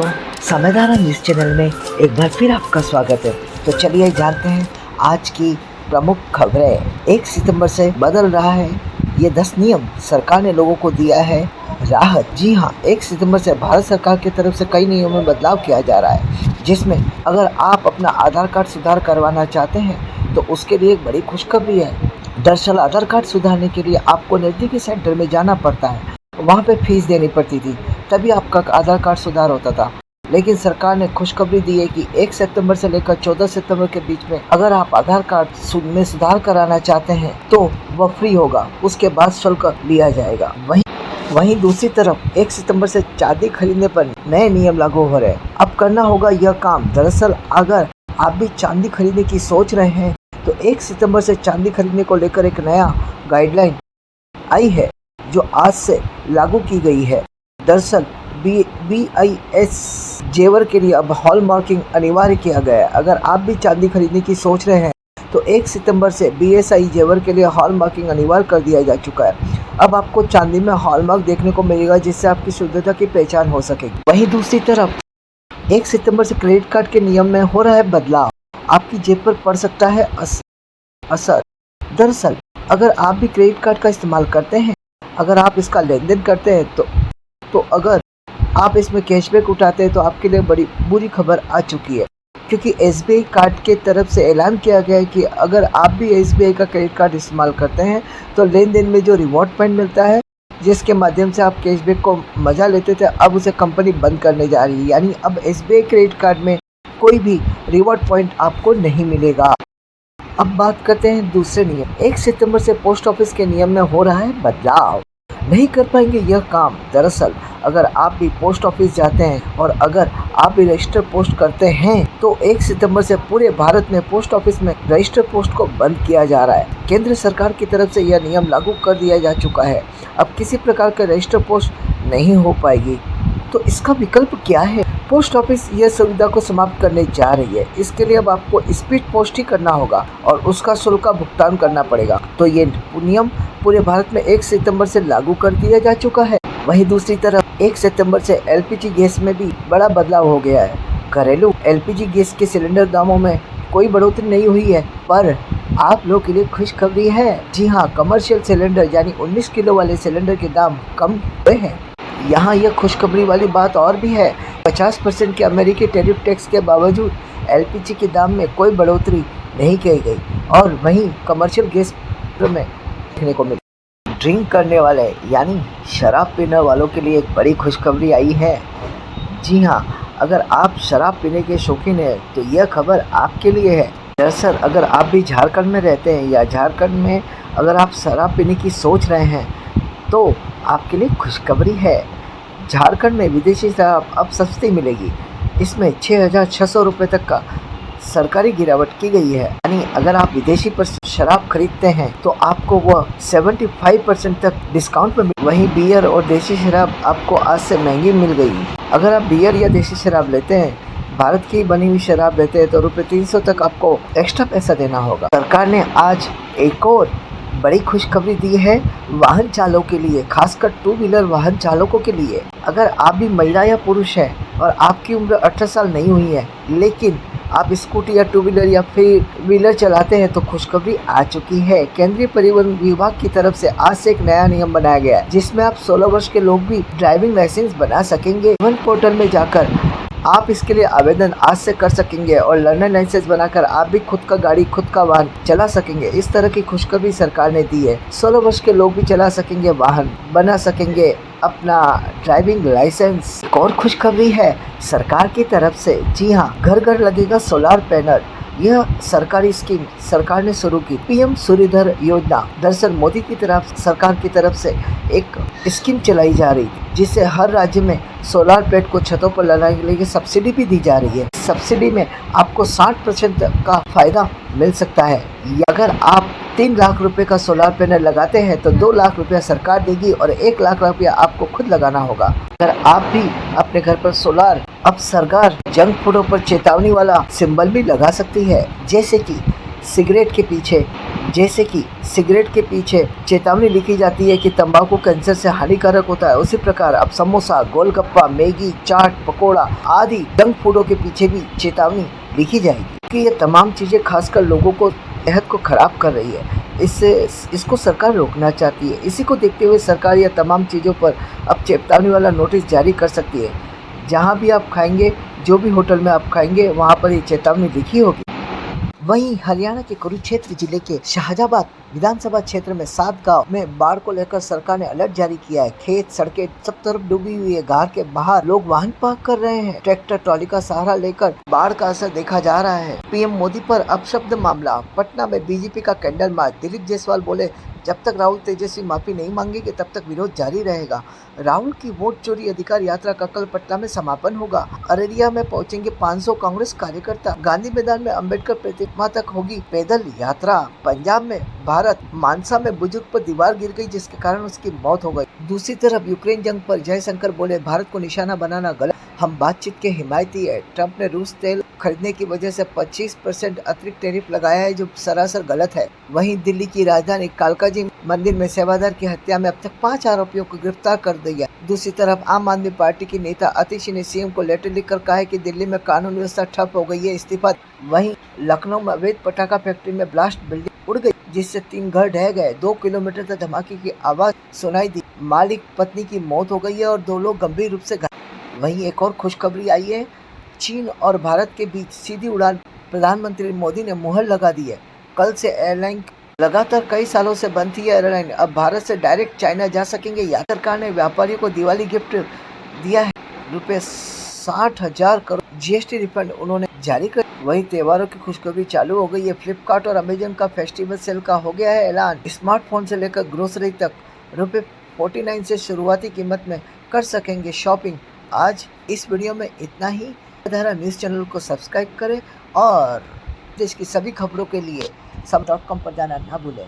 दोस्तों, समयधारा news channel में एक बार फिर आपका स्वागत है। तो चलिए जानते हैं आज की प्रमुख खबरें। 1 सितंबर से बदल रहा है ये 10 नियम, सरकार ने लोगों को दिया है राहत। जी हाँ, 1 सितंबर से भारत सरकार की तरफ से कई नियमों में बदलाव किया जा रहा है, जिसमें अगर आप अपना आधार कार्ड सुधार करवाना चाहते हैं तो उसके लिए एक बड़ी खुशखबरी है। दरअसल आधार कार्ड सुधारने के लिए आपको नज़दीकी सेंटर में जाना पड़ता है, वहाँ पे फीस देनी पड़ती थी, तभी आपका आधार कार्ड सुधार होता था। लेकिन सरकार ने खुशखबरी दी है कि 1 सितंबर से लेकर 14 सितंबर के बीच में अगर आप आधार कार्ड में सुधार कराना चाहते हैं तो वह फ्री होगा, उसके बाद शुल्क लिया जाएगा। वहीं दूसरी तरफ 1 सितंबर से चांदी खरीदने पर नए नियम लागू हो रहे हैं। अब करना होगा यह काम। दरअसल अगर आप भी चांदी खरीदने की सोच रहे हैं तो 1 सितंबर से चांदी खरीदने को लेकर एक नया गाइडलाइन आई है जो आज से लागू की गई है। दरअसल BIS जेवर के लिए अब हॉल मार्किंग अनिवार्य किया गया है। अगर आप भी चांदी खरीदने की सोच रहे हैं तो 1 सितंबर से BSI जेवर के लिए हॉल मार्किंग अनिवार्य कर दिया जा चुका है। अब आपको चांदी में हॉल मार्क देखने को मिलेगा, जिससे आपकी शुद्धता की पहचान हो सकेगी। वहीं दूसरी तरफ 1 सितंबर से क्रेडिट कार्ड के नियम में हो रहा है बदलाव। आपकी जेब पर पड़ सकता है असर। दरअसल अगर आप भी क्रेडिट कार्ड का इस्तेमाल करते हैं, अगर आप इसका लेन देन करते हैं तो अगर आप इसमें कैशबैक उठाते हैं तो आपके लिए बड़ी बुरी खबर आ चुकी है, क्योंकि SBI कार्ड के तरफ से ऐलान किया गया है कि अगर आप भी SBI का क्रेडिट कार्ड इस्तेमाल करते हैं तो लेन देन में जो रिवॉर्ड पॉइंट मिलता है, जिसके माध्यम से आप कैशबैक को मज़ा लेते थे, अब उसे कंपनी बंद करने जा रही है। यानी अब SBI क्रेडिट कार्ड में कोई भी रिवॉर्ड पॉइंट आपको नहीं मिलेगा। अब बात करते हैं दूसरे नियम। 1 सितंबर से पोस्ट ऑफिस के नियम में हो रहा है बदलाव। नहीं कर पाएंगे यह काम। दरअसल अगर आप भी पोस्ट ऑफिस जाते हैं और अगर आप भी रजिस्टर पोस्ट करते हैं तो 1 सितंबर से पूरे भारत में पोस्ट ऑफिस में रजिस्टर पोस्ट को बंद किया जा रहा है। केंद्र सरकार की तरफ से यह नियम लागू कर दिया जा चुका है। अब किसी प्रकार का रजिस्टर पोस्ट नहीं हो पाएगी। तो इसका विकल्प क्या है? पोस्ट ऑफिस यह सुविधा को समाप्त करने जा रही है। इसके लिए अब आपको स्पीड पोस्ट ही करना होगा और उसका शुल्क का भुगतान करना पड़ेगा। तो ये नियम पूरे भारत में 1 सितंबर से लागू कर दिया जा चुका है। वहीं दूसरी तरफ 1 सितंबर से LPG गैस में भी बड़ा बदलाव हो गया है। घरेलू LPG गैस के सिलेंडर दामों में कोई बढ़ोतरी नहीं हुई है, पर आप लोगों के लिए खुशखबरी है। जी हाँ, कमर्शियल सिलेंडर यानी 19 किलो वाले सिलेंडर के दाम कम हुए हैं। यहाँ यह खुशखबरी वाली बात और भी है, 50% के अमेरिकी टैरिफ टैक्स के बावजूद LPG के दाम में कोई बढ़ोतरी नहीं की गई। और वहीं कमर्शियल गैस में देखने को मिली। ड्रिंक करने वाले यानी शराब पीने वालों के लिए एक बड़ी खुशखबरी आई है। जी हाँ, अगर आप शराब पीने के शौकीन हैं तो यह खबर आपके लिए है। दरअसल अगर आप भी झारखंड में रहते हैं या झारखंड में अगर आप शराब पीने की सोच रहे हैं तो आपके लिए खुशखबरी है। झारखंड में विदेशी शराब अब सस्ती मिलेगी। इसमें 6,600 रुपये तक का सरकारी गिरावट की गई है। यानी अगर आप विदेशी पर शराब खरीदते हैं तो आपको वह 75% तक डिस्काउंट में वहीं बियर और देसी शराब आपको आज से महंगी मिल गई। अगर आप बियर या देसी शराब लेते हैं, भारत की बनी हुई शराब लेते हैं तो ₹300 तक आपको एक्स्ट्रा पैसा देना होगा। सरकार ने आज एक और बड़ी खुशखबरी दी है वाहन चालकों के लिए, खासकर 2 व्हीलर वाहन चालकों के लिए। अगर आप भी महिला या पुरुष हैं और आपकी उम्र 18 साल नहीं हुई है, लेकिन आप स्कूटी या 2 व्हीलर या फिर व्हीलर चलाते हैं तो खुशखबरी आ चुकी है। केंद्रीय परिवहन विभाग की तरफ से आज से एक नया नियम बनाया गया है, जिसमें आप 16 वर्ष के लोग भी ड्राइविंग लाइसेंस बना सकेंगे। वन पोर्टल में जाकर आप इसके लिए आवेदन आज से कर सकेंगे और लर्नर लाइसेंस बनाकर आप भी खुद का गाड़ी, खुद का वाहन चला सकेंगे। इस तरह की खुशखबरी सरकार ने दी है। 16 वर्ष के लोग भी चला सकेंगे वाहन, बना सकेंगे अपना ड्राइविंग लाइसेंस। एक और खुशखबरी है सरकार की तरफ से। जी हाँ, घर घर लगेगा सोलर पैनल। यह सरकारी स्कीम सरकार ने शुरू की, PM सूर्यधर योजना। दरअसल मोदी की तरफ सरकार की तरफ से एक स्कीम चलाई जा रही थी, जिससे हर राज्य में सोलर प्लेट को छतों पर लगाने के लिए सब्सिडी भी दी जा रही है। सब्सिडी में आपको 60% का फायदा मिल सकता है। अगर आप 3 लाख रुपए का सोलर पैनल लगाते हैं तो 2 लाख रुपया सरकार देगी और 1 लाख रुपया आपको खुद लगाना होगा। अगर आप भी अपने घर पर सोलर, अब सरकार जंक फूडों पर चेतावनी वाला सिंबल भी लगा सकती है, जैसे कि सिगरेट के पीछे जैसे कि सिगरेट के पीछे चेतावनी लिखी जाती है कि तंबाकू कैंसर से हानिकारक होता है, उसी प्रकार अब समोसा, गोलगप्पा, मैगी, चाट, पकोड़ा आदि जंक फूडों के पीछे भी चेतावनी लिखी जाएगी कि ये तमाम चीजें खासकर लोगों को सेहत को खराब कर रही है। इसको सरकार रोकना चाहती है। इसी को देखते हुए सरकार यह तमाम चीज़ों पर अब चेतावनी वाला नोटिस जारी कर सकती है। जहां भी आप खाएंगे, जो भी होटल में आप खाएंगे, वहां पर ये चेतावनी लिखी होगी। वहीं हरियाणा के कुरुक्षेत्र जिले के शाहजाबाद विधानसभा क्षेत्र में 7 गांव में बाढ़ को लेकर सरकार ने अलर्ट जारी किया है। खेत, सड़कें सब तरफ डूबी हुई है। घर के बाहर लोग वाहन पार्क कर रहे हैं। ट्रैक्टर ट्रॉली का सहारा लेकर बाढ़ का असर देखा जा रहा है। पीएम मोदी पर अपशब्द मामला। पटना में बीजेपी का कैंडल मार्च। दिलीप जायसवाल बोले, जब तक राहुल तेजस्वी माफी नहीं मांगेंगे तब तक विरोध जारी रहेगा। राहुल की वोट चोरी अधिकार यात्रा का कल पटना में समापन होगा। अररिया में पहुंचेंगे 500 कांग्रेस कार्यकर्ता। गांधी मैदान में अंबेडकर प्रतिमा तक होगी पैदल यात्रा। पंजाब में भारत मानसा में बुजुर्ग पर दीवार गिर गई, जिसके कारण उसकी मौत हो गई। दूसरी तरफ यूक्रेन जंग पर जयशंकर बोले, भारत को निशाना बनाना गलत, हम बातचीत के हिमायती है। ट्रंप ने रूस तेल खरीदने की वजह से 25% अतिरिक्त टैरिफ लगाया है, जो सरासर गलत है। वहीं दिल्ली की राजधानी कालकाजी मंदिर में सेवादार की हत्या में अब तक 5 आरोपियों को गिरफ्तार कर दिया। दूसरी तरफ आम आदमी पार्टी की नेता आतिशी ने सीएम को लेटर लिखकर कहा है कि दिल्ली में कानून व्यवस्था ठप हो गई है, इस्तीफा। वहीं लखनऊ में अवैध पटाखा फैक्ट्री में ब्लास्ट, बिल्डिंग उड़ गई, जिससे 3 घर ढह गए। 2 किलोमीटर तक धमाके की आवाज सुनाई दी। मालिक पत्नी की मौत हो गई है और 2 लोग गंभीर रूप से घायल। वहीं एक और खुशखबरी आई है, चीन और भारत के बीच सीधी उड़ान। प्रधानमंत्री मोदी ने मुहर लगा दी है। कल से एयरलाइन लगातार कई सालों से बंद थी एयरलाइन, अब भारत से डायरेक्ट चाइना जा सकेंगे। सरकार ने व्यापारियों को दिवाली गिफ्ट दिया है, ₹60,000 करोड़ जीएसटी रिफंड उन्होंने जारी कर। वही त्योहारों की खुशखबरी चालू हो गई है। फ्लिपकार्ट और अमेजन का फेस्टिवल सेल का हो गया है ऐलान। स्मार्टफोन से लेकर ग्रोसरी तक ₹49 से शुरुआती कीमत में कर सकेंगे शॉपिंग। आज इस वीडियो में इतना ही। धारा न्यूज़ चैनल को सब्सक्राइब करें और देश की सभी खबरों के लिए सब.com पर जाना ना भूलें।